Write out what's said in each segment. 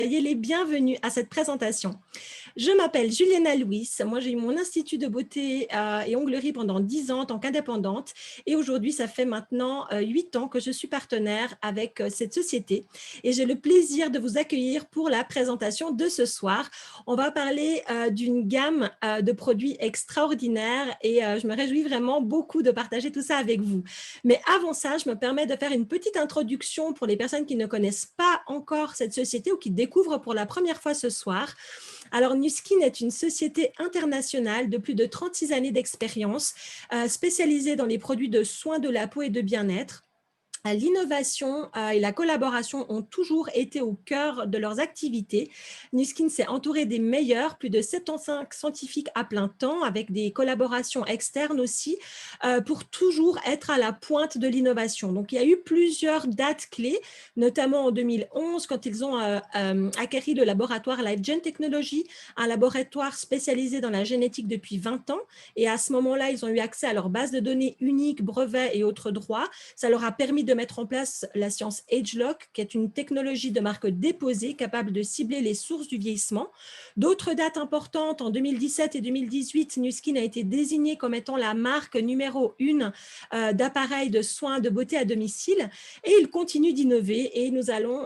Soyez les bienvenus à cette présentation. Je m'appelle Juliana Louis. Moi, j'ai eu mon institut de beauté et onglerie pendant 10 ans en tant qu'indépendante. Et aujourd'hui, ça fait maintenant 8 ans que je suis partenaire avec cette société. Et j'ai le plaisir de vous accueillir pour la présentation de ce soir. On va parler d'une gamme de produits extraordinaires et je me réjouis vraiment beaucoup de partager tout ça avec vous. Mais avant ça, je me permets de faire une petite introduction pour les personnes qui ne connaissent pas encore cette société ou qui découvrent pour la première fois ce soir. Alors, Nu Skin est une société internationale de plus de 36 années d'expérience, spécialisée dans les produits de soins de la peau et de bien-être. L'innovation et la collaboration ont toujours été au cœur de leurs activités. Nu Skin s'est entouré des meilleurs, plus de 75 scientifiques à plein temps, avec des collaborations externes aussi, pour toujours être à la pointe de l'innovation. Donc, il y a eu plusieurs dates clés, notamment en 2011, quand ils ont acquis le laboratoire LifeGen Technology, un laboratoire spécialisé dans la génétique depuis 20 ans. Et à ce moment-là, ils ont eu accès à leur base de données unique, brevets et autres droits. Ça leur a permis de mettre en place la science AgeLock, qui est une technologie de marque déposée capable de cibler les sources du vieillissement. D'autres dates importantes, en 2017 et 2018, Nu Skin a été désignée comme étant la marque numéro 1 d'appareils de soins de beauté à domicile et il continue d'innover et nous allons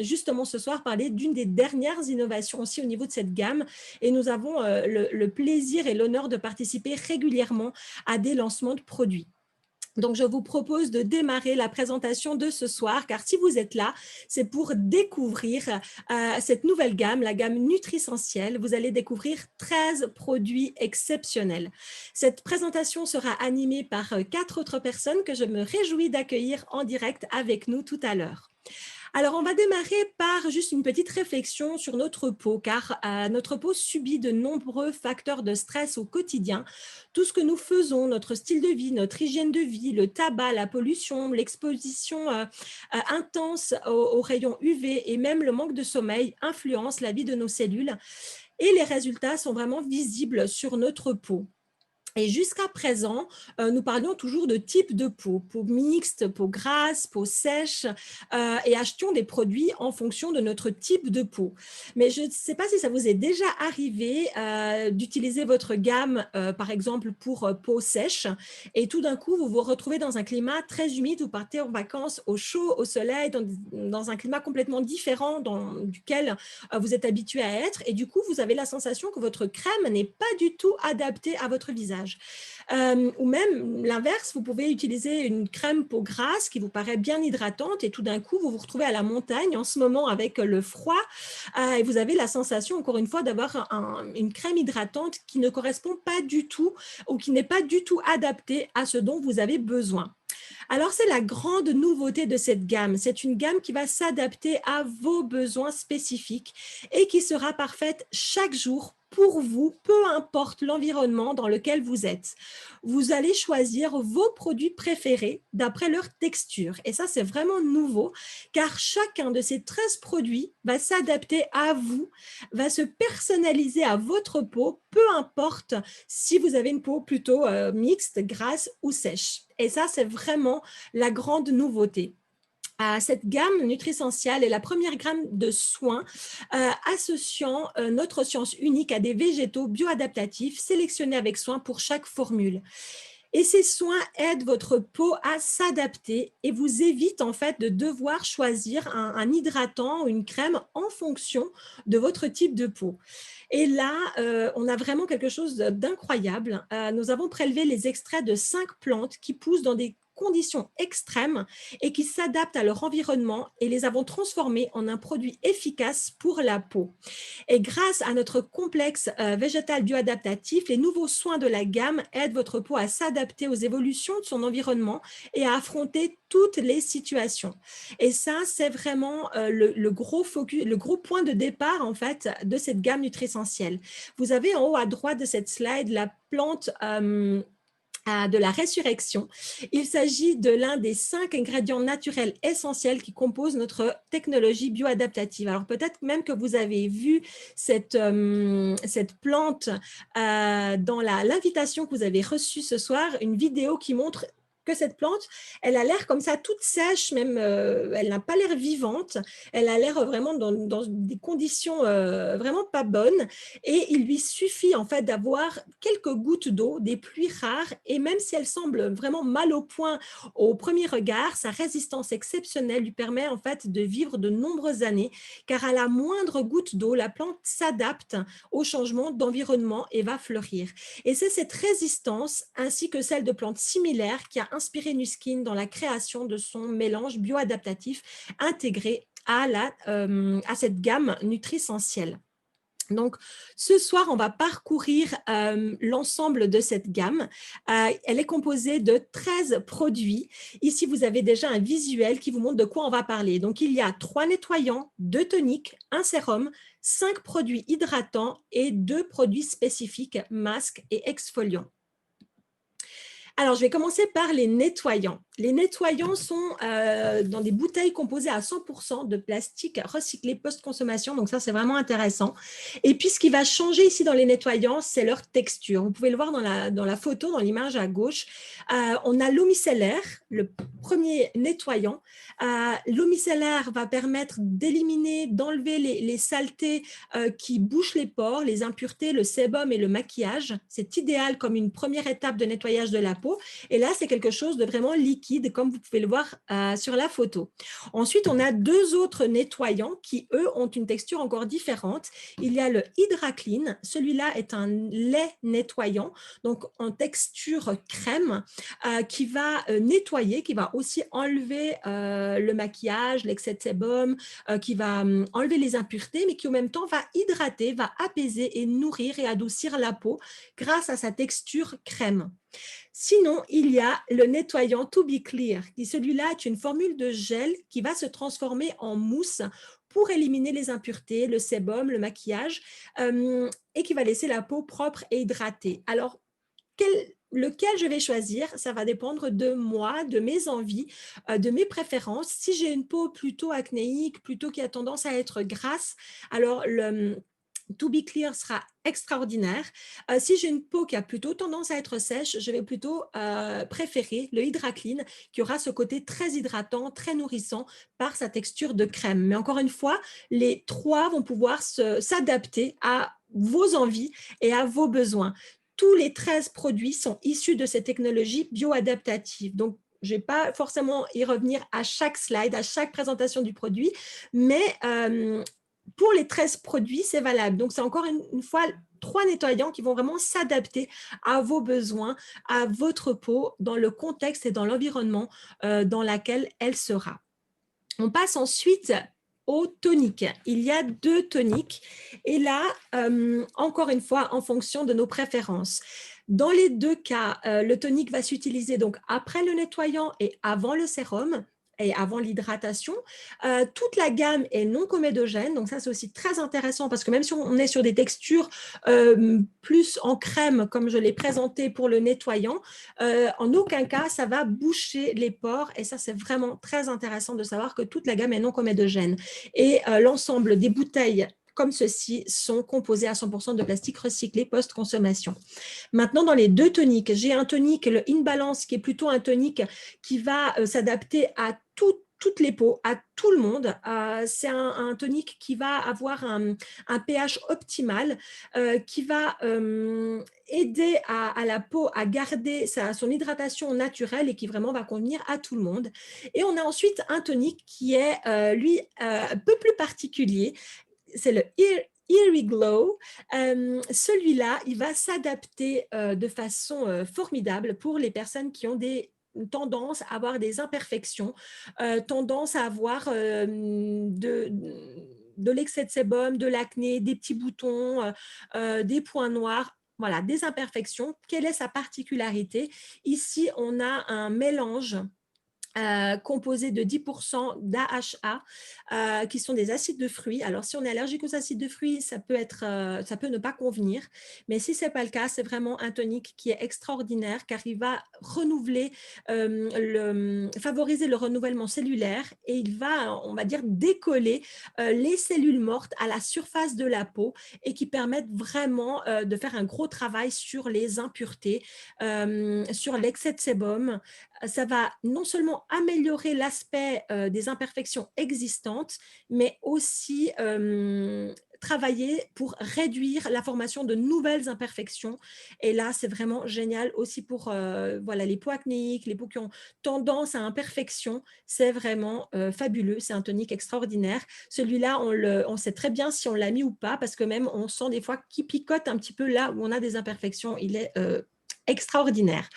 justement ce soir parler d'une des dernières innovations aussi au niveau de cette gamme et nous avons le plaisir et l'honneur de participer régulièrement à des lancements de produits. Donc, je vous propose de démarrer la présentation de ce soir, car si vous êtes là, c'est pour découvrir cette nouvelle gamme, la gamme Nutrissentielle. Vous allez découvrir 13 produits exceptionnels. Cette présentation sera animée par 4 autres personnes que je me réjouis d'accueillir en direct avec nous tout à l'heure. Alors, on va démarrer par juste une petite réflexion sur notre peau, car notre peau subit de nombreux facteurs de stress au quotidien. Tout ce que nous faisons, notre style de vie, notre hygiène de vie, le tabac, la pollution, l'exposition intense aux rayons UV et même le manque de sommeil influencent la vie de nos cellules. Et les résultats sont vraiment visibles sur notre peau. Et jusqu'à présent, nous parlions toujours de type de peau, peau mixte, peau grasse, peau sèche, et achetions des produits en fonction de notre type de peau. Mais je ne sais pas si ça vous est déjà arrivé d'utiliser votre gamme, par exemple, pour peau sèche, et tout d'un coup, vous vous retrouvez dans un climat très humide, vous partez en vacances au chaud, au soleil, dans un climat complètement différent duquel vous êtes habitué à être, et du coup, vous avez la sensation que votre crème n'est pas du tout adaptée à votre visage. Ou même l'inverse, vous pouvez utiliser une crème peau grasse qui vous paraît bien hydratante et tout d'un coup, vous vous retrouvez à la montagne en ce moment avec le froid et vous avez la sensation, encore une fois, d'avoir une crème hydratante qui ne correspond pas du tout ou qui n'est pas du tout adaptée à ce dont vous avez besoin. Alors, c'est la grande nouveauté de cette gamme. C'est une gamme qui va s'adapter à vos besoins spécifiques et qui sera parfaite chaque jour pour vous, peu importe l'environnement dans lequel vous êtes. Vous allez choisir vos produits préférés d'après leur texture. Et ça, c'est vraiment nouveau, car chacun de ces 13 produits va s'adapter à vous, va se personnaliser à votre peau, peu importe si vous avez une peau plutôt mixte, grasse ou sèche. Et ça, c'est vraiment la grande nouveauté. Cette gamme Nutrissentielle est la première gamme de soins associant notre science unique à des végétaux bioadaptatifs sélectionnés avec soin pour chaque formule. Et ces soins aident votre peau à s'adapter et vous évitent en fait de devoir choisir un hydratant ou une crème en fonction de votre type de peau. Et là, on a vraiment quelque chose d'incroyable. Nous avons prélevé les extraits de 5 plantes qui poussent dans des conditions extrêmes et qui s'adaptent à leur environnement et les avons transformés en un produit efficace pour la peau. Et grâce à notre complexe végétal bioadaptatif, les nouveaux soins de la gamme aident votre peau à s'adapter aux évolutions de son environnement et à affronter toutes les situations. Et ça, c'est vraiment le gros focus, le gros point de départ en fait de cette gamme Nutrissentielle. Vous avez en haut à droite de cette slide la plante de la résurrection. Il s'agit de l'un des 5 ingrédients naturels essentiels qui composent notre technologie bioadaptative. Alors peut-être même que vous avez vu cette plante dans l'invitation que vous avez reçue ce soir, une vidéo qui montre que cette plante, elle a l'air comme ça toute sèche, même elle n'a pas l'air vivante, elle a l'air vraiment dans des conditions vraiment pas bonnes et il lui suffit en fait d'avoir quelques gouttes d'eau, des pluies rares et même si elle semble vraiment mal au point au premier regard, sa résistance exceptionnelle lui permet en fait de vivre de nombreuses années car à la moindre goutte d'eau, la plante s'adapte au changement d'environnement et va fleurir. Et c'est cette résistance ainsi que celle de plantes similaires qui a inspiré Nuskin dans la création de son mélange bioadaptatif intégré à cette gamme nutrisentielle. Donc, ce soir, on va parcourir l'ensemble de cette gamme. Elle est composée de 13 produits. Ici, vous avez déjà un visuel qui vous montre de quoi on va parler. Donc, il y a 3 nettoyants, 2 toniques, un sérum, 5 produits hydratants et 2 produits spécifiques, masques et exfoliants. Alors, je vais commencer par les nettoyants. Les nettoyants sont dans des bouteilles composées à 100% de plastique recyclé post-consommation. Donc, ça, c'est vraiment intéressant. Et puis, ce qui va changer ici dans les nettoyants, c'est leur texture. Vous pouvez le voir dans la photo, dans l'image à gauche. On a l'eau micellaire, le premier nettoyant. L'eau micellaire va permettre d'éliminer, d'enlever les saletés qui bouchent les pores, les impuretés, le sébum et le maquillage. C'est idéal comme une première étape de nettoyage de la peau. Et là, c'est quelque chose de vraiment liquide, comme vous pouvez le voir sur la photo. Ensuite, on a 2 autres nettoyants qui, eux, ont une texture encore différente. Il y a le HydraClean. Celui-là est un lait nettoyant, donc en texture crème, qui va nettoyer, qui va aussi enlever le maquillage, l'excès de sébum, qui va enlever les impuretés, mais qui, en même temps, va hydrater, va apaiser et nourrir et adoucir la peau grâce à sa texture crème. Sinon, il y a le nettoyant To Be Clear, qui celui-là est une formule de gel qui va se transformer en mousse pour éliminer les impuretés, le sébum, le maquillage, et qui va laisser la peau propre et hydratée. Alors, lequel je vais choisir, ça va dépendre de moi, de mes envies, de mes préférences. Si j'ai une peau plutôt acnéique, plutôt qui a tendance à être grasse, alors le To Be Clear sera extraordinaire. Si j'ai une peau qui a plutôt tendance à être sèche, je vais plutôt préférer le HydraClean qui aura ce côté très hydratant, très nourrissant par sa texture de crème. Mais encore une fois, les 3 vont pouvoir s'adapter à vos envies et à vos besoins. Tous les 13 produits sont issus de cette technologie bioadaptative. Donc, je ne vais pas forcément y revenir à chaque slide, à chaque présentation du produit, mais pour les 13 produits, c'est valable. Donc, c'est encore une fois 3 nettoyants qui vont vraiment s'adapter à vos besoins, à votre peau, dans le contexte et dans l'environnement dans lequel elle sera. On passe ensuite aux toniques. Il y a 2 toniques et là, encore une fois, en fonction de nos préférences. Dans les 2 cas, le tonique va s'utiliser donc après le nettoyant et avant le sérum et avant l'hydratation. Toute la gamme est non comédogène, donc ça c'est aussi très intéressant parce que même si on est sur des textures plus en crème comme je l'ai présenté pour le nettoyant, en aucun cas ça va boucher les pores et ça c'est vraiment très intéressant de savoir que toute la gamme est non comédogène et l'ensemble des bouteilles comme ceci sont composés à 100% de plastique recyclé post-consommation. Maintenant, dans les 2 toniques, j'ai un tonique, le In Balance, qui est plutôt un tonique qui va s'adapter à toutes les peaux, à tout le monde. C'est un tonique qui va avoir un pH optimal, qui va aider à la peau à garder son hydratation naturelle et qui vraiment va convenir à tout le monde. Et on a ensuite un tonique qui est, lui, un peu plus particulier. C'est le Eerie Glow. Celui-là, il va s'adapter de façon formidable pour les personnes qui ont des tendance à avoir des imperfections, tendance à avoir de l'excès de sébum, de l'acné, des petits boutons, des points noirs. Voilà, des imperfections. Quelle est sa particularité? Ici, on a un mélange composé de 10% d'AHA, qui sont des acides de fruits. Alors, si on est allergique aux acides de fruits, ça peut ne pas convenir. Mais si ce n'est pas le cas, c'est vraiment un tonique qui est extraordinaire car il va renouveler, favoriser le renouvellement cellulaire et il va, on va dire, décoller les cellules mortes à la surface de la peau et qui permettent vraiment de faire un gros travail sur les impuretés, sur l'excès de sébum, ça va non seulement améliorer l'aspect des imperfections existantes, mais aussi travailler pour réduire la formation de nouvelles imperfections. Et là, c'est vraiment génial aussi pour voilà, les peaux acnéiques, les peaux qui ont tendance à imperfection. C'est vraiment fabuleux. C'est un tonique extraordinaire. Celui-là, on sait très bien si on l'a mis ou pas, parce que même on sent des fois qu'il picote un petit peu là où on a des imperfections. Il est extraordinaire.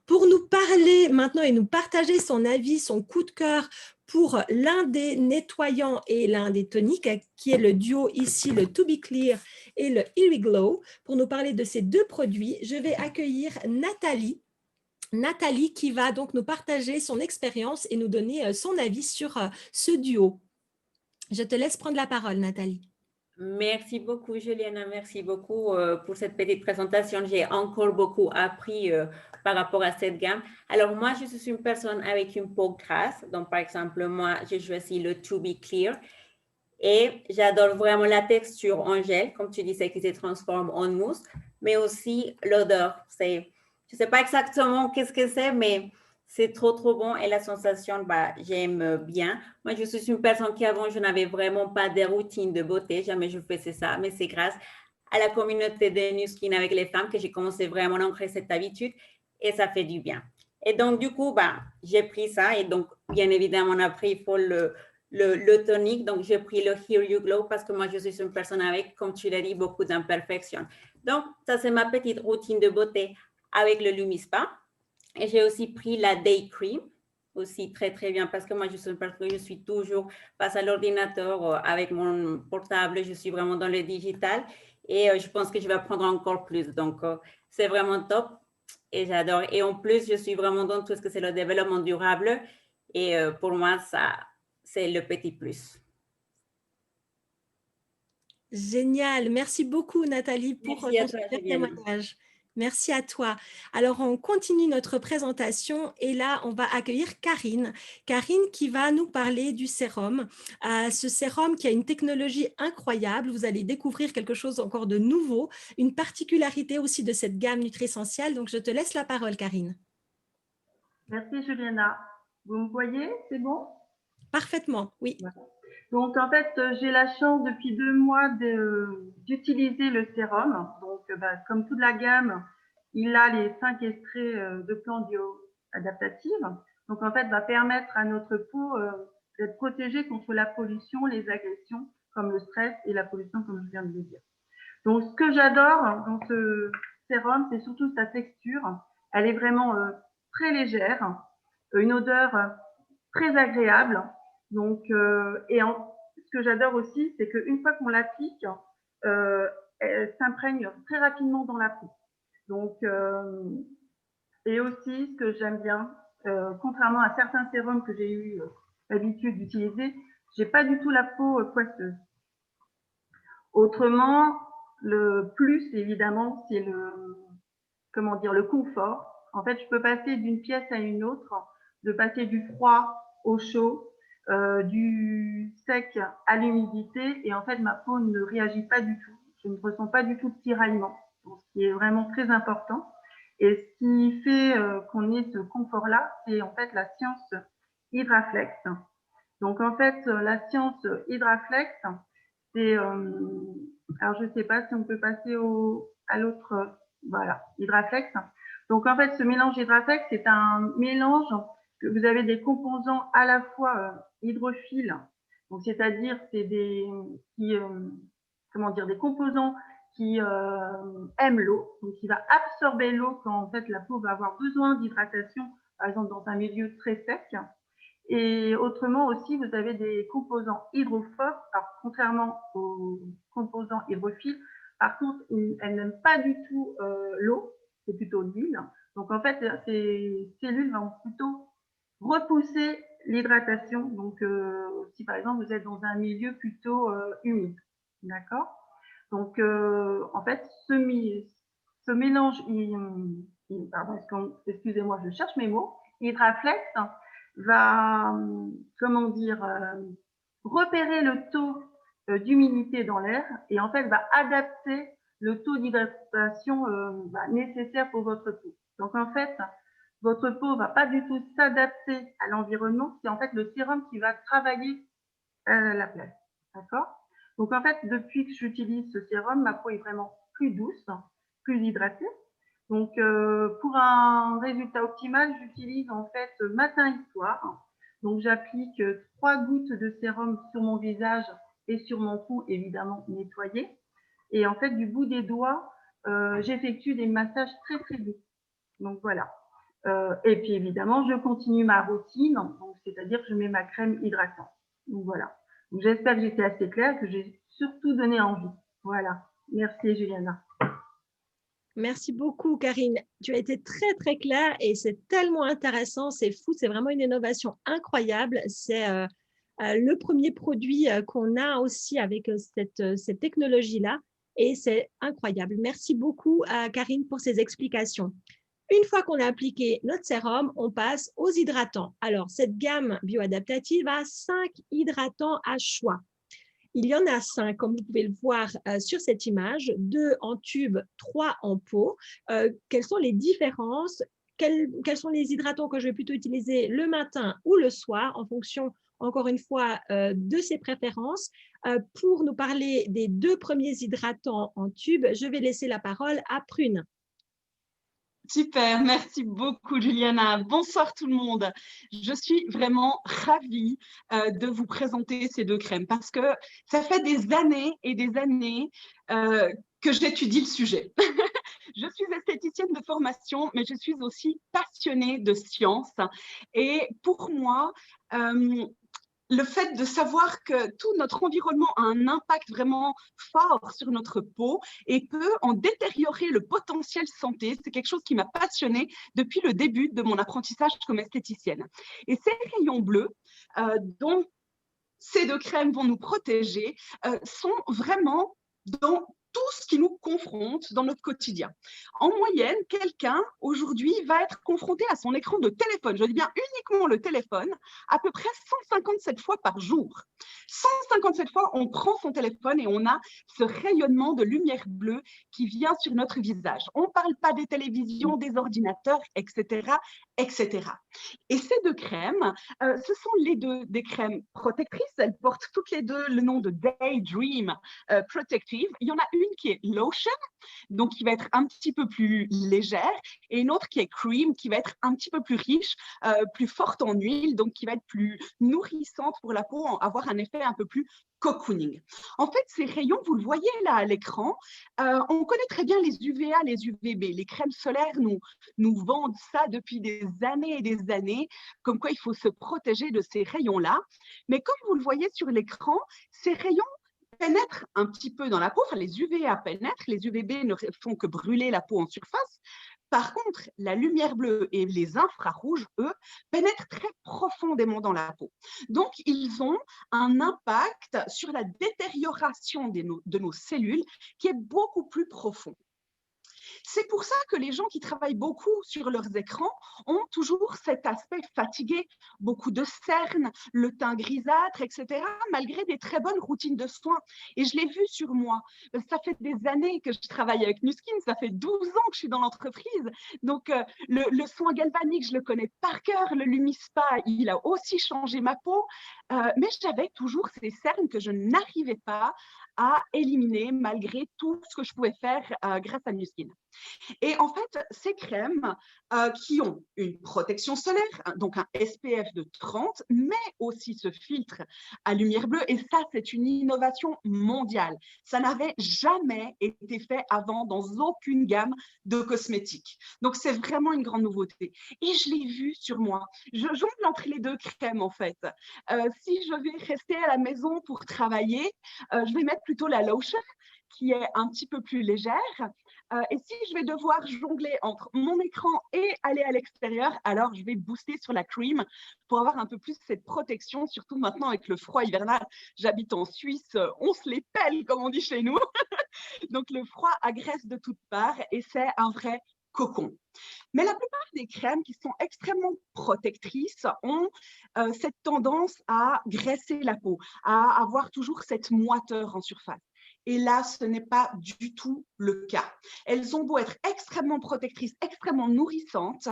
Pour nous parler maintenant et nous partager son avis, son coup de cœur pour l'un des nettoyants et l'un des toniques, qui est le duo ici, le To Be Clear et le Eerie Glow. Pour nous parler de ces deux produits, je vais accueillir Nathalie. Nathalie qui va donc nous partager son expérience et nous donner son avis sur ce duo. Je te laisse prendre la parole, Nathalie. Merci beaucoup, Juliana. Merci beaucoup pour cette petite présentation. J'ai encore beaucoup appris par rapport à cette gamme. Alors, moi, je suis une personne avec une peau grasse. Donc, par exemple, moi, j'ai choisi le To Be Clear. Et j'adore vraiment la texture en gel, comme tu disais, qui se transforme en mousse, mais aussi l'odeur. Je ne sais pas exactement qu'est-ce que c'est, mais c'est trop, trop bon. Et la sensation, bah, j'aime bien. Moi, je suis une personne qui, avant, je n'avais vraiment pas de routine de beauté. Jamais je faisais ça. Mais c'est grâce à la communauté de Nu Skin avec les femmes que j'ai commencé vraiment à ancrer cette habitude. Et ça fait du bien. Et donc, du coup, bah, j'ai pris ça. Et donc, bien évidemment, après, il faut le tonique. Donc, j'ai pris le Here You Glow parce que moi, je suis une personne avec, comme tu l'as dit, beaucoup d'imperfections. Donc, ça, c'est ma petite routine de beauté avec le Lumispa. Et j'ai aussi pris la Day Cream, aussi très, très bien, parce que moi, je suis toujours face à l'ordinateur avec mon portable. Je suis vraiment dans le digital et je pense que je vais prendre encore plus. Donc, c'est vraiment top et j'adore. Et en plus, je suis vraiment dans tout ce que c'est le développement durable. Et pour moi, ça, c'est le petit plus. Génial. Merci beaucoup, Nathalie, pour Merci à ton toi, super Juliana. témoignage. Merci à toi. Alors, on continue notre présentation et là, on va accueillir Karine. Karine qui va nous parler du sérum. Ce sérum qui a une technologie incroyable. Vous allez découvrir quelque chose encore de nouveau, une particularité aussi de cette gamme Nutressentielle. Donc, je te laisse la parole, Karine. Merci Juliana. Vous me voyez? C'est bon? Parfaitement, oui. Voilà. Donc en fait, j'ai la chance depuis 2 mois d'utiliser le sérum. Donc comme toute la gamme, il a les 5 extraits de plantes bio-adaptatives. Donc en fait, va permettre à notre peau d'être protégée contre la pollution, les agressions, comme le stress et la pollution, comme je viens de le dire. Donc ce que j'adore dans ce sérum, c'est surtout sa texture. Elle est vraiment très légère, une odeur très agréable. Donc, ce que j'adore aussi, c'est qu'une fois qu'on l'applique, elle s'imprègne très rapidement dans la peau. Donc, et aussi, ce que j'aime bien, contrairement à certains sérums que j'ai eu l'habitude d'utiliser, j'ai pas du tout la peau poisseuse. Autrement, le plus, évidemment, c'est le confort. En fait, je peux passer d'une pièce à une autre, de passer du froid au chaud, du sec à l'humidité, et en fait, ma peau ne réagit pas du tout. Je ne ressens pas du tout de tiraillement, ce qui est vraiment très important. Et ce qui fait qu'on ait ce confort-là, c'est en fait la science Hydraflex. Donc, en fait, la science Hydraflex, c'est, alors je ne sais pas si on peut passer à l'autre, voilà, Hydraflex. Donc en fait, ce mélange Hydraflex, c'est un mélange que vous avez des composants à la fois hydrophiles, donc c'est-à-dire c'est des composants qui aiment l'eau, donc qui va absorber l'eau quand en fait la peau va avoir besoin d'hydratation, par exemple dans un milieu très sec. Et autrement aussi, vous avez des composants hydrophobes. Alors, contrairement aux composants hydrophiles, par contre, elles n'aiment pas du tout l'eau, c'est plutôt l'huile. Donc, en fait, ces cellules vont plutôt repousser l'hydratation. Donc, si par exemple, vous êtes dans un milieu plutôt humide, d'accord? Donc, en fait, ce mélange, pardon, excusez-moi, je cherche mes mots, Hydraflex, va, repérer le taux d'humidité dans l'air et en fait va adapter le taux d'hydratation nécessaire pour votre peau. Donc en fait, votre peau ne va pas du tout s'adapter à l'environnement. C'est en fait le sérum qui va travailler à la place. D'accord? Donc, en fait, depuis que j'utilise ce sérum, ma peau est vraiment plus douce, plus hydratée. Donc, pour un résultat optimal, j'utilise en fait matin et soir. Donc, j'applique 3 gouttes de sérum sur mon visage et sur mon cou, évidemment nettoyé. Et en fait, du bout des doigts, j'effectue des massages très, très doux. Donc, voilà. Et puis, évidemment, je continue ma routine, donc, c'est-à-dire que je mets ma crème hydratante. Donc, voilà. Donc, j'espère que j'étais assez claire, que j'ai surtout donné envie. Voilà. Merci, Juliana. Merci beaucoup, Karine. Tu as été très, très claire et c'est tellement intéressant, c'est fou, c'est vraiment une innovation incroyable. C'est le premier produit qu'on a aussi avec cette technologie-là et c'est incroyable. Merci beaucoup, Karine, pour ces explications. Une fois qu'on a appliqué notre sérum, on passe aux hydratants. Alors, cette gamme bioadaptative a 5 hydratants à choix. Il y en a 5, comme vous pouvez le voir sur cette image, 2 en tube, 3 en pot. Quelles sont les différences? Quels sont les hydratants que je vais plutôt utiliser le matin ou le soir en fonction, encore une fois, de ses préférences? Pour nous parler des 2 premiers hydratants en tube, je vais laisser la parole à Prune. Super, merci beaucoup Juliana. Bonsoir tout le monde. Je suis vraiment ravie de vous présenter ces 2 crèmes parce que ça fait des années et des années que j'étudie le sujet. Je suis esthéticienne de formation, mais je suis aussi passionnée de science. Et pour moi, le fait de savoir que tout notre environnement a un impact vraiment fort sur notre peau et peut en détériorer le potentiel santé, c'est quelque chose qui m'a passionnée depuis le début de mon apprentissage comme esthéticienne. Et ces rayons bleus, dont ces 2 crèmes vont nous protéger, sont vraiment dans tout ce qui nous confronte dans notre quotidien. En moyenne, quelqu'un aujourd'hui va être confronté à son écran de téléphone, je dis bien uniquement le téléphone, à peu près 157 fois par jour. 157 fois, on prend son téléphone et on a ce rayonnement de lumière bleue qui vient sur notre visage. On ne parle pas des télévisions, des ordinateurs, etc., etc. Et ces 2 crèmes, ce sont des crèmes protectrices. Elles portent toutes les 2 le nom de Daydream Protective. Il y en a une qui est Lotion, donc qui va être un petit peu plus légère, et une autre qui est Cream, qui va être un petit peu plus riche, plus forte en huile, donc qui va être plus nourrissante pour la peau, avoir un effet un peu plus cocooning. En fait, ces rayons, vous le voyez là à l'écran, on connaît très bien les UVA, les UVB. Les crèmes solaires nous vendent ça depuis des années et des années, comme quoi il faut se protéger de ces rayons-là. Mais comme vous le voyez sur l'écran, ces rayons pénètrent un petit peu dans la peau, enfin les UVA pénètrent, les UVB ne font que brûler la peau en surface. Par contre, la lumière bleue et les infrarouges, eux, pénètrent très profondément dans la peau. Donc, ils ont un impact sur la détérioration de nos cellules qui est beaucoup plus profond. C'est pour ça que les gens qui travaillent beaucoup sur leurs écrans ont toujours cet aspect fatigué, beaucoup de cernes, le teint grisâtre, etc., malgré des très bonnes routines de soins. Et je l'ai vu sur moi. Ça fait des années que je travaille avec Nu Skin, ça fait 12 ans que je suis dans l'entreprise. Donc, le soin galvanique, je le connais par cœur. Le Lumispa, il a aussi changé ma peau. Mais j'avais toujours ces cernes que je n'arrivais pas à éliminer malgré tout ce que je pouvais faire grâce à Nu Skin. Et en fait, ces crèmes qui ont une protection solaire, donc un SPF de 30, mais aussi ce filtre à lumière bleue, et ça, c'est une innovation mondiale. Ça n'avait jamais été fait avant dans aucune gamme de cosmétiques. Donc, c'est vraiment une grande nouveauté. Et je l'ai vu sur moi. Je jongle entre les 2 crèmes, en fait. Si je vais rester à la maison pour travailler, je vais mettre plutôt la lotion, qui est un petit peu plus légère. Et si je vais devoir jongler entre mon écran et aller à l'extérieur, alors je vais booster sur la cream pour avoir un peu plus cette protection, surtout maintenant avec le froid hivernal. J'habite en Suisse, on se les pèle, comme on dit chez nous. Donc le froid agresse de toutes parts et c'est un vrai cocon. Mais la plupart des crèmes qui sont extrêmement protectrices ont cette tendance à graisser la peau, à avoir toujours cette moiteur en surface. Et là, ce n'est pas du tout le cas. Elles ont beau être extrêmement protectrices, extrêmement nourrissantes,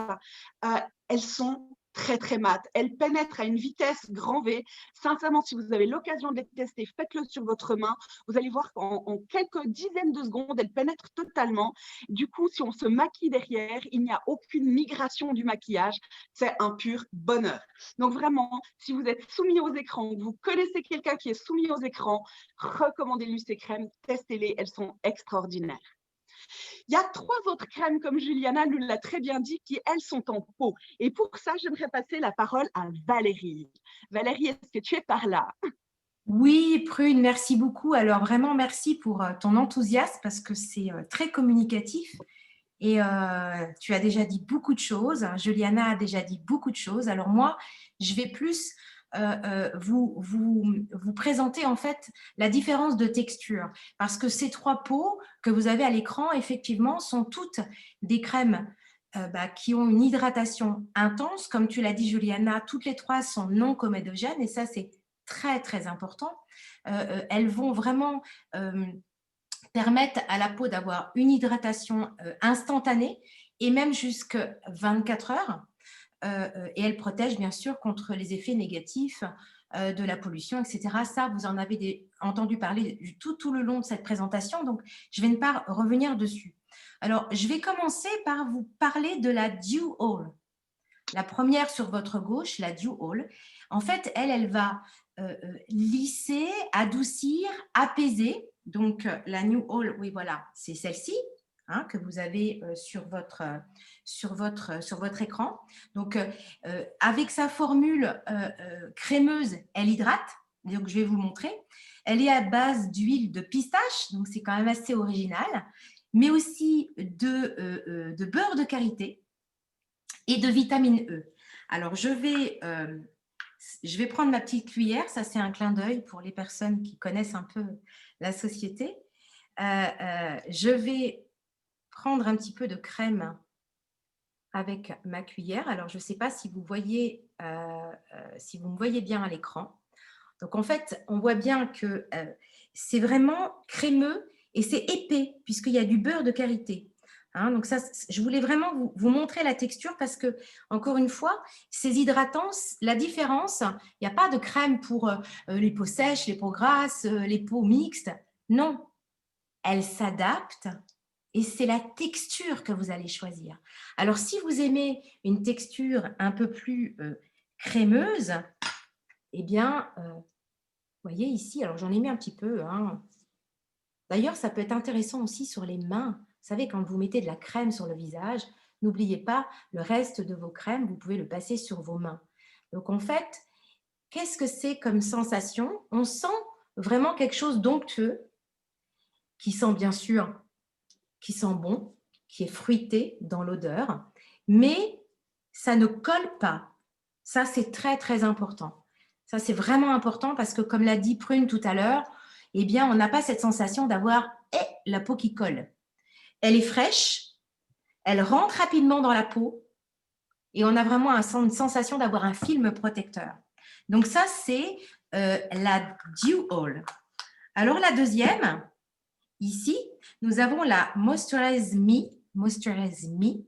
elles sont très, très mates. Elles pénètrent à une vitesse grand V. Sincèrement, si vous avez l'occasion de les tester, faites-le sur votre main. Vous allez voir qu'en quelques dizaines de secondes, elles pénètrent totalement. Du coup, si on se maquille derrière, il n'y a aucune migration du maquillage. C'est un pur bonheur. Donc vraiment, si vous êtes soumis aux écrans, que vous connaissez quelqu'un qui est soumis aux écrans, recommandez-lui ces crèmes, testez-les, elles sont extraordinaires. Il y a 3 autres crèmes, comme Juliana nous l'a très bien dit, qui, elles, sont en pot. Et pour ça, j'aimerais passer la parole à Valérie. Valérie, est-ce que tu es par là? Oui, Prune, merci beaucoup. Alors vraiment, merci pour ton enthousiasme parce que c'est très communicatif et tu as déjà dit beaucoup de choses. Juliana a déjà dit beaucoup de choses. Alors moi, je vais plus vous présenter en fait la différence de texture parce que ces 3 pots que vous avez à l'écran, effectivement, sont toutes des crèmes qui ont une hydratation intense. Comme tu l'as dit, Juliana, toutes les 3 sont non comédogènes et ça, c'est très, très important. Elles vont vraiment permettre à la peau d'avoir une hydratation instantanée et même jusqu'à 24 heures. Et elles protègent bien sûr contre les effets négatifs de la pollution, etc. Ça, vous en avez entendu parler tout le long de cette présentation, donc je vais ne pas revenir dessus. Alors, je vais commencer par vous parler de la Dew All. La première sur votre gauche, la Dew All. En fait, elle va lisser, adoucir, apaiser. Donc, la New All, oui, voilà, c'est celle-ci que vous avez sur votre écran. Donc, avec sa formule crémeuse, elle hydrate. Donc, je vais vous montrer. Elle est à base d'huile de pistache, donc c'est quand même assez original, mais aussi de beurre de karité et de vitamine E. Alors, je vais prendre ma petite cuillère. Ça, c'est un clin d'œil pour les personnes qui connaissent un peu la société. Je vais prendre un petit peu de crème avec ma cuillère. Alors, je ne sais pas si vous voyez, si vous me voyez bien à l'écran. Donc, en fait, on voit bien que c'est vraiment crémeux et c'est épais puisqu'il y a du beurre de karité. Donc ça, je voulais vraiment vous montrer la texture parce que, encore une fois, ces hydratants, la différence, il n'y a pas de crème pour les peaux sèches, les peaux grasses, les peaux mixtes. Non, elles s'adaptent et c'est la texture que vous allez choisir. Alors, si vous aimez une texture un peu plus crémeuse, eh bien, vous voyez ici, alors j'en ai mis un petit peu. D'ailleurs, ça peut être intéressant aussi sur les mains. Vous savez, quand vous mettez de la crème sur le visage, n'oubliez pas, le reste de vos crèmes, vous pouvez le passer sur vos mains. Donc, en fait, qu'est-ce que c'est comme sensation? On sent vraiment quelque chose d'onctueux, qui sent bien sûr, qui sent bon, qui est fruité dans l'odeur, mais ça ne colle pas. Ça, c'est très, très important. Ça, c'est vraiment important parce que, comme l'a dit Prune tout à l'heure, eh bien, on n'a pas cette sensation d'avoir la peau qui colle. Elle est fraîche, elle rentre rapidement dans la peau et on a vraiment une sensation d'avoir un film protecteur. Donc ça, c'est la Dew All. Alors la deuxième, ici, nous avons la Moisturize Me.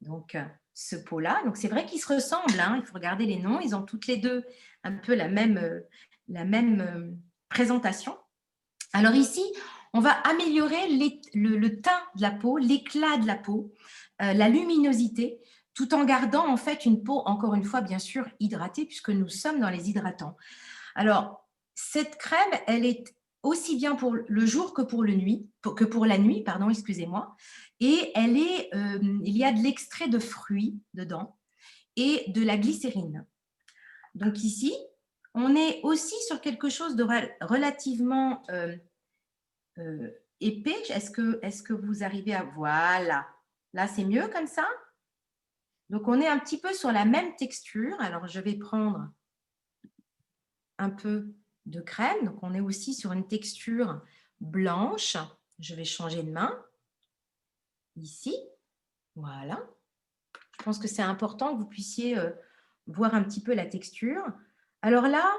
Donc ce pot-là. Donc c'est vrai qu'ils se ressemblent, il faut regarder les noms. Ils ont toutes les deux un peu la même présentation. Alors ici, on va améliorer le teint de la peau, l'éclat de la peau, la luminosité, tout en gardant en fait une peau, encore une fois, bien sûr, hydratée, puisque nous sommes dans les hydratants. Alors, cette crème, elle est aussi bien pour le jour que pour la nuit, pardon, excusez-moi. Et il y a de l'extrait de fruits dedans et de la glycérine. Donc ici, on est aussi sur quelque chose de relativement épais. Est-ce que vous arrivez à… Voilà. Là, c'est mieux comme ça. Donc, on est un petit peu sur la même texture. Alors, je vais prendre un peu de crème. Donc, on est aussi sur une texture blanche. Je vais changer de main. Ici. Voilà. Je pense que c'est important que vous puissiez voir un petit peu la texture. Alors là,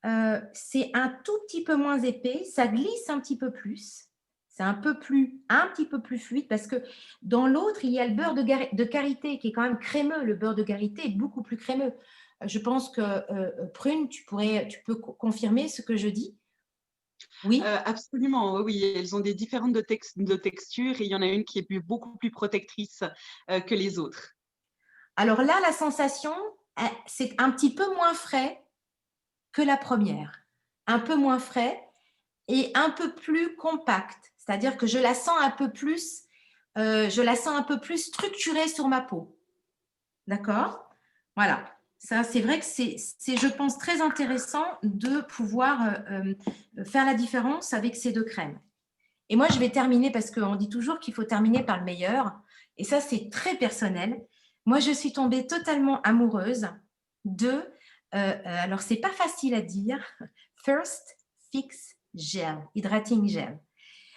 c'est un tout petit peu moins épais, ça glisse un petit peu plus. C'est un petit peu plus fluide parce que dans l'autre, il y a le beurre de karité qui est quand même crémeux. Le beurre de karité est beaucoup plus crémeux. Je pense que Prune, tu peux confirmer ce que je dis? Oui. Absolument, oui, elles ont des différentes de texture et il y en a une qui est beaucoup plus protectrice que les autres. Alors là, la sensation, c'est un petit peu moins frais que la première. Un peu moins frais et un peu plus compact. C'est-à-dire que je la sens un peu plus structurée sur ma peau. D'accord? Voilà. Ça, c'est vrai que c'est, je pense, très intéressant de pouvoir faire la différence avec ces deux crèmes. Et moi, je vais terminer parce qu'on dit toujours qu'il faut terminer par le meilleur. Et ça, c'est très personnel. Moi, je suis tombée totalement amoureuse de, alors, c'est pas facile à dire, First Fix Gel, Hydrating Gel.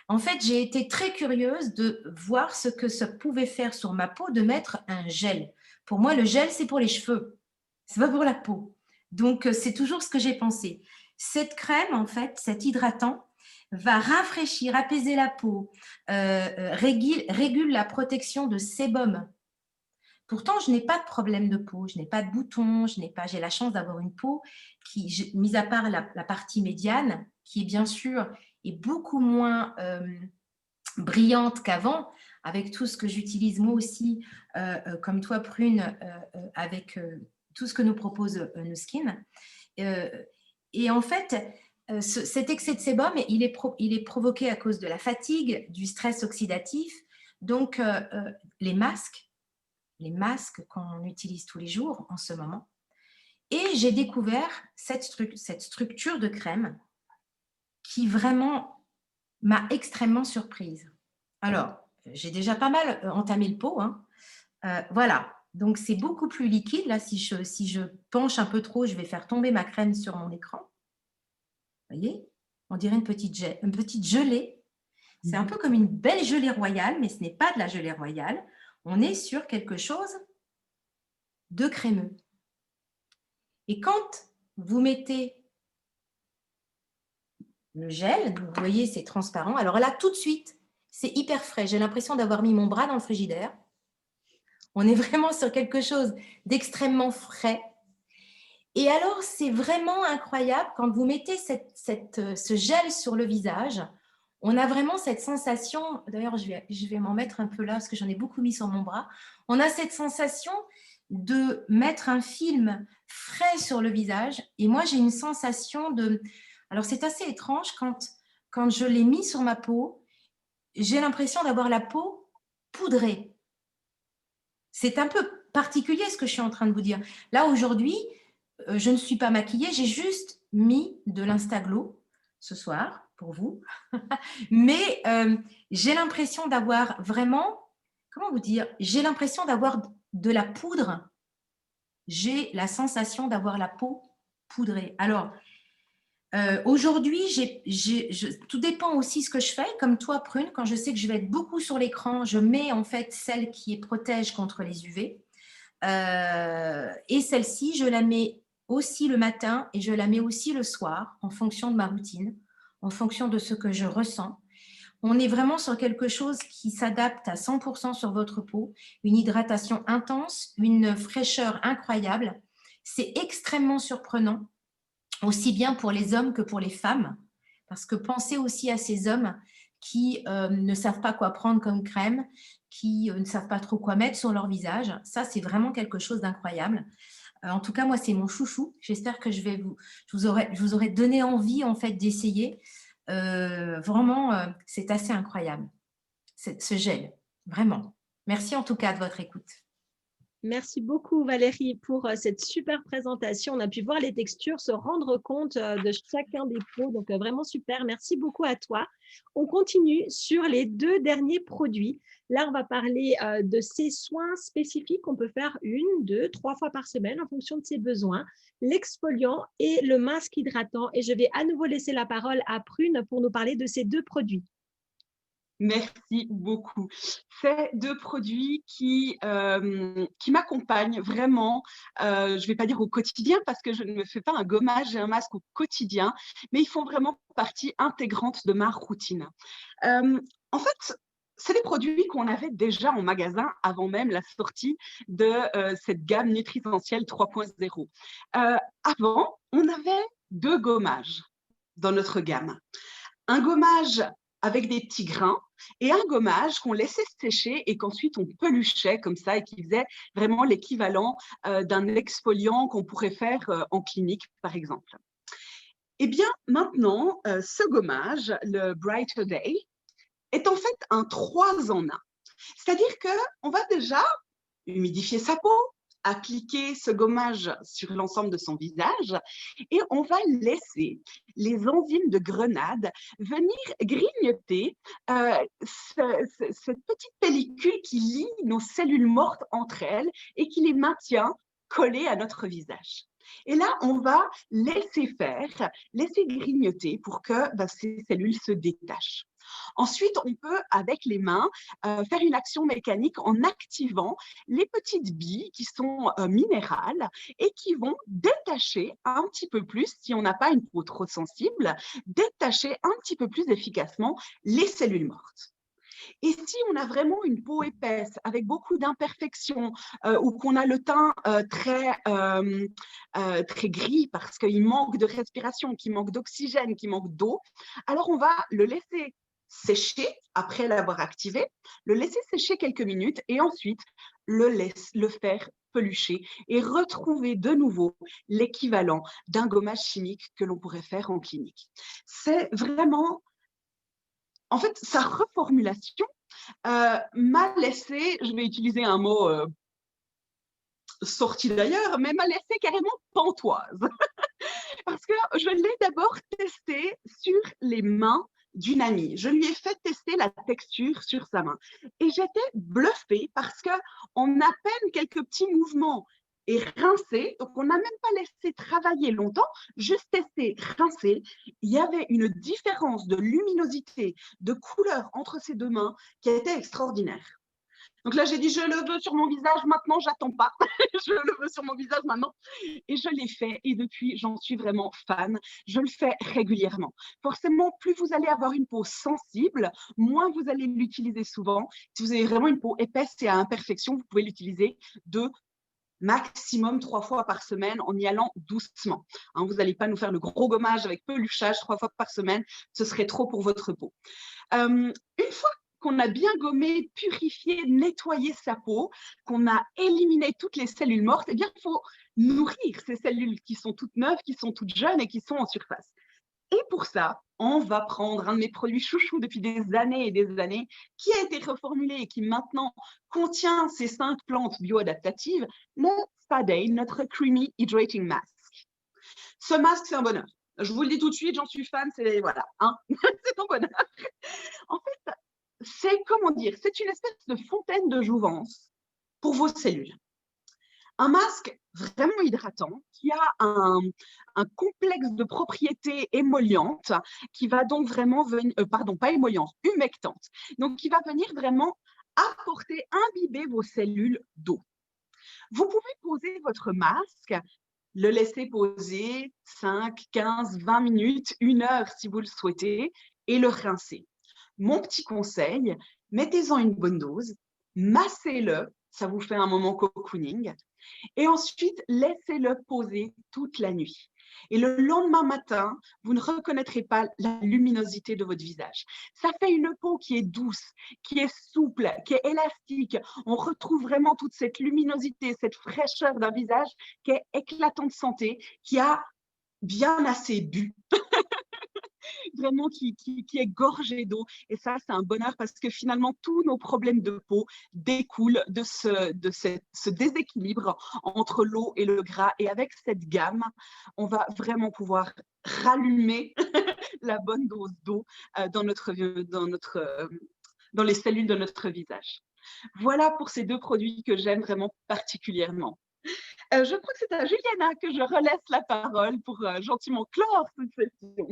En fait, j'ai été très curieuse de voir ce que ça pouvait faire sur ma peau de mettre un gel. Pour moi, le gel, c'est pour les cheveux. C'est pas pour la peau. Donc, c'est toujours ce que j'ai pensé. Cette crème, en fait, cet hydratant, va rafraîchir, apaiser la peau, régule la protection de sébum. Pourtant, je n'ai pas de problème de peau, je n'ai pas de boutons, j'ai la chance d'avoir une peau qui, mis à part la partie médiane, qui bien sûr est beaucoup moins brillante qu'avant, avec tout ce que j'utilise moi aussi, comme toi Prune, avec tout ce que nous propose No Skin. Et en fait, cet excès de sébum, il est provoqué à cause de la fatigue, du stress oxydatif. Donc, les masques qu'on utilise tous les jours en ce moment. Et j'ai découvert cette structure de crème qui vraiment m'a extrêmement surprise. Alors, j'ai déjà pas mal entamé le pot. Hein. Voilà, donc c'est beaucoup plus liquide. Là, si je penche un peu trop, je vais faire tomber ma crème sur mon écran. Vous voyez, on dirait une petite gelée. C'est un peu comme une belle gelée royale, mais ce n'est pas de la gelée royale. On est sur quelque chose de crémeux. Et quand vous mettez le gel, vous voyez, c'est transparent. Alors là, tout de suite, c'est hyper frais. J'ai l'impression d'avoir mis mon bras dans le frigidaire. On est vraiment sur quelque chose d'extrêmement frais. Et alors, c'est vraiment incroyable quand vous mettez ce gel sur le visage. On a vraiment cette sensation, d'ailleurs, je vais m'en mettre un peu là parce que j'en ai beaucoup mis sur mon bras. On a cette sensation de mettre un film frais sur le visage. Et moi, j'ai une sensation de... Alors, c'est assez étrange quand je l'ai mis sur ma peau, j'ai l'impression d'avoir la peau poudrée. C'est un peu particulier ce que je suis en train de vous dire. Là, aujourd'hui, je ne suis pas maquillée, j'ai juste mis de l'Instaglow ce soir pour vous. Mais j'ai l'impression d'avoir vraiment, comment vous dire, j'ai l'impression d'avoir de la poudre. J'ai la sensation d'avoir la peau poudrée. Alors, aujourd'hui, tout dépend aussi ce que je fais. Comme toi, Prune, quand je sais que je vais être beaucoup sur l'écran, je mets en fait celle qui protège contre les UV. Et celle-ci, je la mets aussi le matin et je la mets aussi le soir en fonction de ma routine, en fonction de ce que je ressens. On est vraiment sur quelque chose qui s'adapte à 100% sur votre peau, une hydratation intense, une fraîcheur incroyable. C'est extrêmement surprenant, aussi bien pour les hommes que pour les femmes, parce que pensez aussi à ces hommes qui ne savent pas quoi prendre comme crème, qui ne savent pas trop quoi mettre sur leur visage. Ça, c'est vraiment quelque chose d'incroyable. En tout cas, moi, c'est mon chouchou. J'espère que je vous aurai donné envie en fait d'essayer. Vraiment, c'est assez incroyable, ce gel, vraiment. Merci en tout cas de votre écoute. Merci beaucoup Valérie pour cette super présentation. On a pu voir les textures, se rendre compte de chacun des pots. Donc vraiment super. Merci beaucoup à toi. On continue sur les 2 derniers produits. Là, on va parler de ces soins spécifiques qu'on peut faire 1, 2, 3 fois par semaine en fonction de ses besoins. L'exfoliant et le masque hydratant. Et je vais à nouveau laisser la parole à Prune pour nous parler de ces 2 produits. Merci beaucoup. C'est deux produits qui m'accompagnent vraiment, je ne vais pas dire au quotidien parce que je ne me fais pas un gommage et un masque au quotidien, mais ils font vraiment partie intégrante de ma routine. En fait, c'est des produits qu'on avait déjà en magasin avant même la sortie de cette gamme Nutrisentielle 3.0. Avant, on avait deux gommages dans notre gamme. Un gommage avec des petits grains et un gommage qu'on laissait sécher et qu'ensuite on peluchait comme ça et qui faisait vraiment l'équivalent d'un exfoliant qu'on pourrait faire en clinique, par exemple. Eh bien, maintenant, ce gommage, le Brighter Day, est en fait un 3 en 1. C'est-à-dire qu'on va déjà humidifier sa peau, appliquer ce gommage sur l'ensemble de son visage et on va laisser les enzymes de grenade venir grignoter cette petite pellicule qui lie nos cellules mortes entre elles et qui les maintient collées à notre visage. Et là, on va laisser faire, laisser grignoter pour que ces cellules se détachent. Ensuite, on peut, avec les mains, faire une action mécanique en activant les petites billes qui sont minérales et qui vont détacher un petit peu plus, si on n'a pas une peau trop sensible, détacher un petit peu plus efficacement les cellules mortes. Et si on a vraiment une peau épaisse, avec beaucoup d'imperfections, ou qu'on a le teint très gris parce qu'il manque de respiration, qu'il manque d'oxygène, qu'il manque d'eau, alors on va le laisser sécher après l'avoir activé, le laisser sécher quelques minutes et ensuite le faire pelucher et retrouver de nouveau l'équivalent d'un gommage chimique que l'on pourrait faire en clinique. C'est vraiment... En fait, sa reformulation m'a laissé, je vais utiliser un mot sorti d'ailleurs, mais m'a laissé carrément pantoise. Parce que je l'ai d'abord testé sur les mains d'une amie. Je lui ai fait tester la texture sur sa main. Et j'étais bluffée parce qu'en à peine quelques petits mouvements et rincé, donc on n'a même pas laissé travailler longtemps, juste testé, rincé, il y avait une différence de luminosité, de couleur entre ces deux mains qui a été extraordinaire. Donc là, j'ai dit, je le veux sur mon visage maintenant, j'attends pas. Je le veux sur mon visage maintenant. Et je l'ai fait. Et depuis, j'en suis vraiment fan. Je le fais régulièrement. Forcément, plus vous allez avoir une peau sensible, moins vous allez l'utiliser souvent. Si vous avez vraiment une peau épaisse et à imperfection, vous pouvez l'utiliser maximum 3 fois par semaine en y allant doucement. Hein, vous n'allez pas nous faire le gros gommage avec peluchage 3 fois par semaine. Ce serait trop pour votre peau. Une fois qu'on a bien gommé, purifié, nettoyé sa peau, qu'on a éliminé toutes les cellules mortes, eh bien, il faut nourrir ces cellules qui sont toutes neuves, qui sont toutes jeunes et qui sont en surface. Et pour ça, on va prendre un de mes produits chouchous depuis des années et des années, qui a été reformulé et qui maintenant contient ces 5 plantes bioadaptatives, le Spa-Day, notre Creamy Hydrating Mask. Ce masque, c'est un bonheur. Je vous le dis tout de suite, j'en suis fan, c'est voilà, hein c'est un bonheur. En fait, c'est, comment dire, c'est une espèce de fontaine de jouvence pour vos cellules. Un masque vraiment hydratant qui a un complexe de propriétés émollientes qui va donc vraiment venir, pas émolliente, humectante, donc qui va venir vraiment apporter, imbiber vos cellules d'eau. Vous pouvez poser votre masque, le laisser poser 5, 15, 20 minutes, 1 heure si vous le souhaitez, et le rincer. Mon petit conseil, mettez-en une bonne dose, massez-le, ça vous fait un moment cocooning, et ensuite laissez-le poser toute la nuit. Et le lendemain matin, vous ne reconnaîtrez pas la luminosité de votre visage. Ça fait une peau qui est douce, qui est souple, qui est élastique. On retrouve vraiment toute cette luminosité, cette fraîcheur d'un visage qui est éclatant de santé, qui a bien assez bu. Vraiment qui est gorgé d'eau. Et ça, c'est un bonheur parce que finalement, tous nos problèmes de peau découlent de ce déséquilibre entre l'eau et le gras. Et avec cette gamme, on va vraiment pouvoir rallumer la bonne dose d'eau dans les cellules de notre visage. Voilà pour ces 2 produits que j'aime vraiment particulièrement. Je crois que c'est à Juliana que je relaisse la parole pour gentiment clore cette session.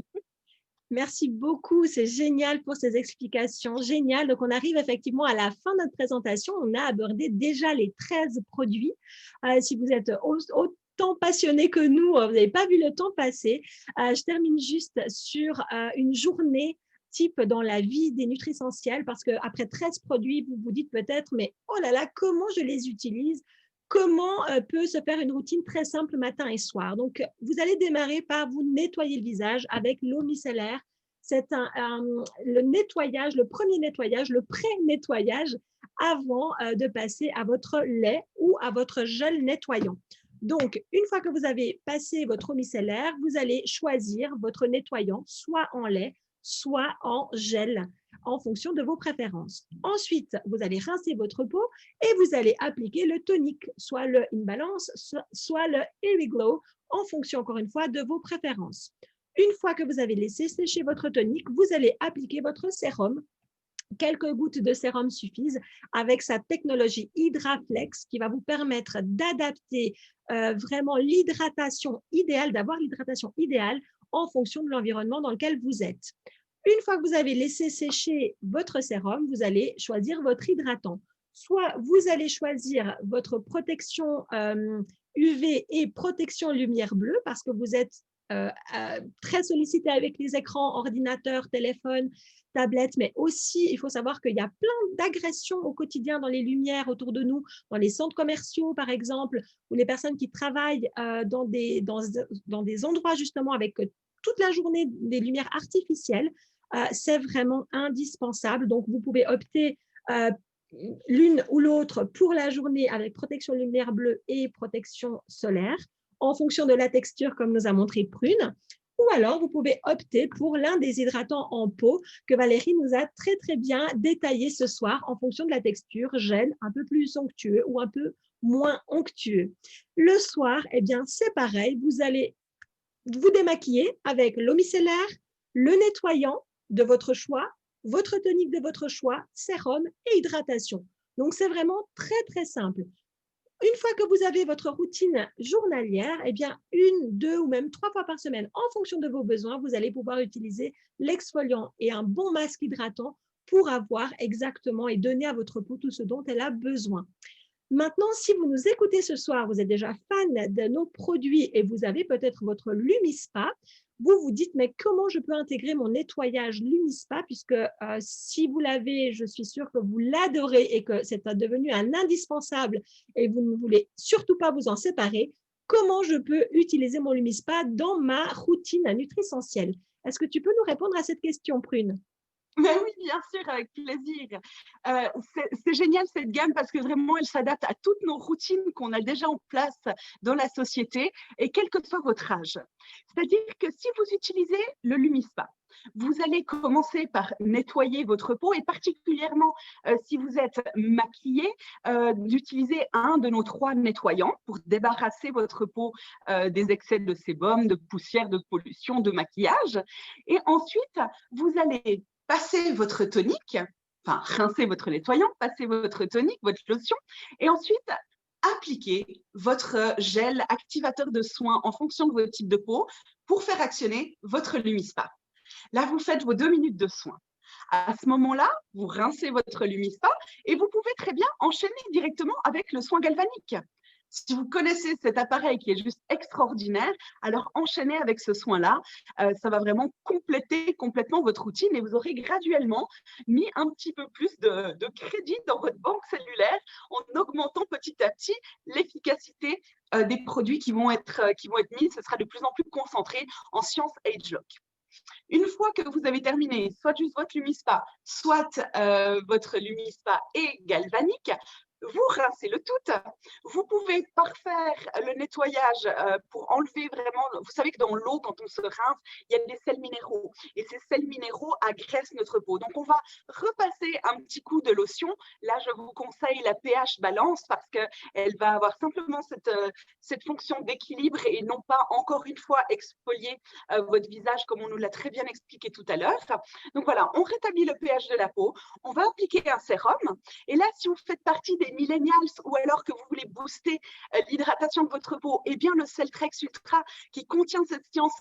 Merci beaucoup, c'est génial pour ces explications, génial. Donc, on arrive effectivement à la fin de notre présentation. On a abordé déjà les 13 produits. Si vous êtes autant passionné que nous, vous n'avez pas vu le temps passer. Je termine juste sur une journée type dans la vie des nutrisentiels parce qu'après 13 produits, vous vous dites peut-être, mais oh là là, comment je les utilise? Comment peut se faire une routine très simple matin et soir? Donc, vous allez démarrer par vous nettoyer le visage avec l'eau micellaire. C'est le nettoyage, le premier nettoyage, le pré-nettoyage avant de passer à votre lait ou à votre gel nettoyant. Donc, une fois que vous avez passé votre eau micellaire, vous allez choisir votre nettoyant, soit en lait, soit en gel, en fonction de vos préférences. Ensuite, vous allez rincer votre peau et vous allez appliquer le tonique, soit le In Balance, soit le Airy Glow, en fonction, encore une fois, de vos préférences. Une fois que vous avez laissé sécher votre tonique, vous allez appliquer votre sérum. Quelques gouttes de sérum suffisent avec sa technologie HydraFlex qui va vous permettre d'adapter vraiment l'hydratation idéale, d'avoir l'hydratation idéale en fonction de l'environnement dans lequel vous êtes. Une fois que vous avez laissé sécher votre sérum, vous allez choisir votre hydratant. Soit vous allez choisir votre protection UV et protection lumière bleue parce que vous êtes très sollicité avec les écrans, ordinateurs, téléphones, tablettes, mais aussi, il faut savoir qu'il y a plein d'agressions au quotidien dans les lumières autour de nous, dans les centres commerciaux, par exemple, ou les personnes qui travaillent dans des endroits justement avec toute la journée des lumières artificielles. C'est vraiment indispensable. Donc, vous pouvez opter l'une ou l'autre pour la journée avec protection lumière bleue et protection solaire en fonction de la texture, comme nous a montré Prune. Ou alors, vous pouvez opter pour l'un des hydratants en peau que Valérie nous a très, très bien détaillé ce soir en fonction de la texture, gel un peu plus onctueux ou un peu moins onctueux. Le soir, eh bien, c'est pareil. Vous allez vous démaquiller avec l'eau micellaire, le nettoyant de votre choix, votre tonique de votre choix, sérum et hydratation. Donc, c'est vraiment très, très simple. Une fois que vous avez votre routine journalière, eh bien, 1, 2 ou même 3 fois par semaine, en fonction de vos besoins, vous allez pouvoir utiliser l'exfoliant et un bon masque hydratant pour avoir exactement et donner à votre peau tout ce dont elle a besoin. Maintenant, si vous nous écoutez ce soir, vous êtes déjà fan de nos produits et vous avez peut-être votre Lumispa, vous vous dites, mais comment je peux intégrer mon nettoyage Lumispa puisque si vous l'avez, je suis sûre que vous l'adorez et que c'est devenu un indispensable et vous ne voulez surtout pas vous en séparer, comment je peux utiliser mon Lumispa dans ma routine nutrisentielle? Est-ce que tu peux nous répondre à cette question, Prune? Mais oui, bien sûr, avec plaisir. C'est génial cette gamme parce que vraiment, elle s'adapte à toutes nos routines qu'on a déjà en place dans la société et quel que soit votre âge. C'est-à-dire que si vous utilisez le Lumispa, vous allez commencer par nettoyer votre peau et particulièrement si vous êtes maquillé, d'utiliser un de nos 3 nettoyants pour débarrasser votre peau des excès de sébum, de poussière, de pollution, de maquillage. Et ensuite, vous allez passer votre tonique, enfin rincer votre nettoyant, passer votre tonique, votre lotion, et ensuite appliquer votre gel activateur de soins en fonction de votre type de peau pour faire actionner votre Lumispa. Là, vous faites vos 2 minutes de soins. À ce moment-là, vous rincez votre Lumispa et vous pouvez très bien enchaîner directement avec le soin galvanique. Si vous connaissez cet appareil qui est juste extraordinaire, alors enchaînez avec ce soin-là. Ça va vraiment compléter complètement votre routine et vous aurez graduellement mis un petit peu plus de crédit dans votre banque cellulaire en augmentant petit à petit l'efficacité des produits qui vont être mis. Ce sera de plus en plus concentré en Science AgeLock. Une fois que vous avez terminé soit juste votre Lumispa, soit votre Lumispa et galvanique, vous rincez le tout. Vous pouvez parfaire le nettoyage pour enlever vraiment, vous savez que dans l'eau, quand on se rince, il y a des sels minéraux et ces sels minéraux agressent notre peau. Donc, on va repasser un petit coup de lotion. Là, je vous conseille la pH balance parce qu'elle va avoir simplement cette fonction d'équilibre et non pas, encore une fois, exfolier votre visage comme on nous l'a très bien expliqué tout à l'heure. Donc, voilà, on rétablit le pH de la peau. On va appliquer un sérum. Et là, si vous faites partie des des millennials ou alors que vous voulez booster l'hydratation de votre peau, eh bien le Celtrex Ultra qui contient cette science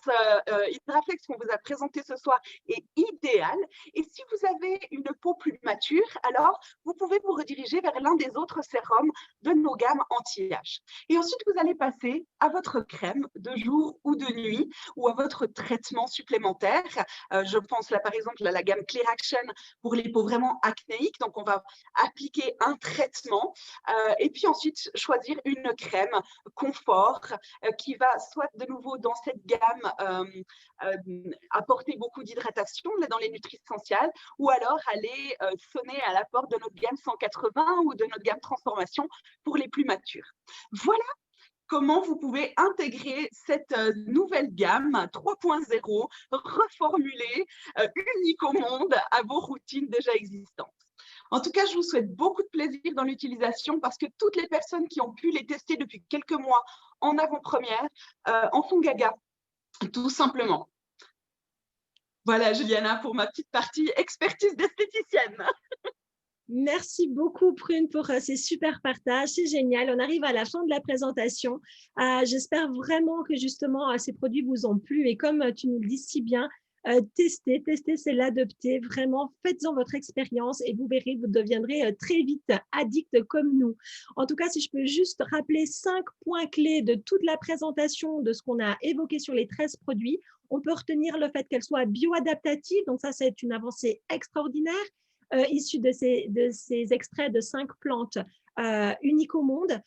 Hydraflex qu'on vous a présenté ce soir est idéal. Et si vous avez une peau plus mature, alors vous pouvez vous rediriger vers l'un des autres sérums de nos gammes anti-âge. Et ensuite, vous allez passer à votre crème de jour ou de nuit ou à votre traitement supplémentaire. Je pense là par exemple à la gamme Clear Action pour les peaux vraiment acnéiques. Donc, on va appliquer un traitement et puis ensuite choisir une crème confort qui va soit de nouveau dans cette gamme apporter beaucoup d'hydratation dans les nutriments essentiels ou alors aller sonner à la porte de notre gamme 180 ou de notre gamme transformation pour les plus matures. Voilà comment vous pouvez intégrer cette nouvelle gamme 3.0 reformulée, unique au monde, à vos routines déjà existantes. En tout cas, je vous souhaite beaucoup de plaisir dans l'utilisation parce que toutes les personnes qui ont pu les tester depuis quelques mois en avant-première en font gaga, tout simplement. Voilà, Juliana, pour ma petite partie expertise d'esthéticienne. Merci beaucoup, Prune, pour ces super partages. C'est génial. On arrive à la fin de la présentation. J'espère vraiment que justement ces produits vous ont plu. Et comme tu nous le dis si bien, testez, c'est l'adopter. Vraiment, faites-en votre expérience et vous verrez, vous deviendrez très vite addict comme nous. En tout cas, si je peux juste rappeler 5 points clés de toute la présentation de ce qu'on a évoqué sur les 13 produits, on peut retenir le fait qu'elles soient bioadaptatives. Donc ça, c'est une avancée extraordinaire. Issus de ces extraits de 5 plantes uniques au monde.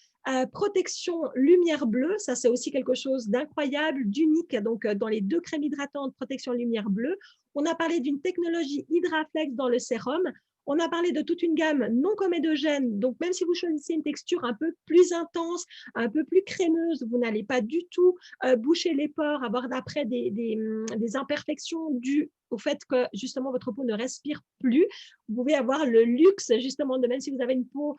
Protection lumière bleue, ça c'est aussi quelque chose d'incroyable, d'unique. Donc dans les 2 crèmes hydratantes, protection lumière bleue. On a parlé d'une technologie Hydraflex dans le sérum. On a parlé de toute une gamme non comédogène. Donc, même si vous choisissez une texture un peu plus intense, un peu plus crémeuse, vous n'allez pas du tout boucher les pores, avoir après des imperfections dues au fait que justement votre peau ne respire plus. Vous pouvez avoir le luxe justement de, même si vous avez une peau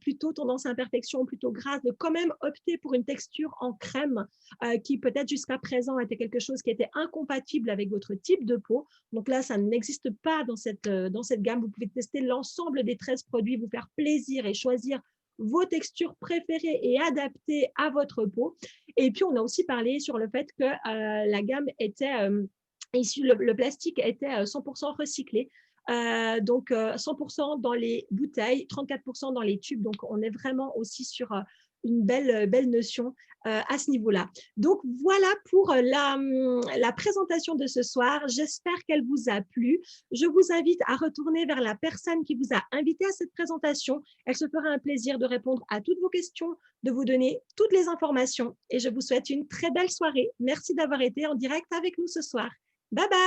plutôt tendance à imperfection, plutôt grasse, de quand même opter pour une texture en crème qui peut-être jusqu'à présent était quelque chose qui était incompatible avec votre type de peau. Donc là, ça n'existe pas dans cette gamme. Vous pouvez tester l'ensemble des 13 produits, vous faire plaisir et choisir vos textures préférées et adaptées à votre peau. Et puis, on a aussi parlé sur le fait que la gamme était issu, le plastique était 100% recyclé. Donc 100% dans les bouteilles, 34% dans les tubes. Donc on est vraiment aussi sur une belle notion à ce niveau-là. Donc voilà pour la présentation de ce soir. J'espère qu'elle vous a plu. Je vous invite à retourner vers la personne qui vous a invité à cette présentation. Elle se fera un plaisir de répondre à toutes vos questions, de vous donner toutes les informations. Et je vous souhaite une très belle soirée. Merci d'avoir été en direct avec nous ce soir. Bye bye!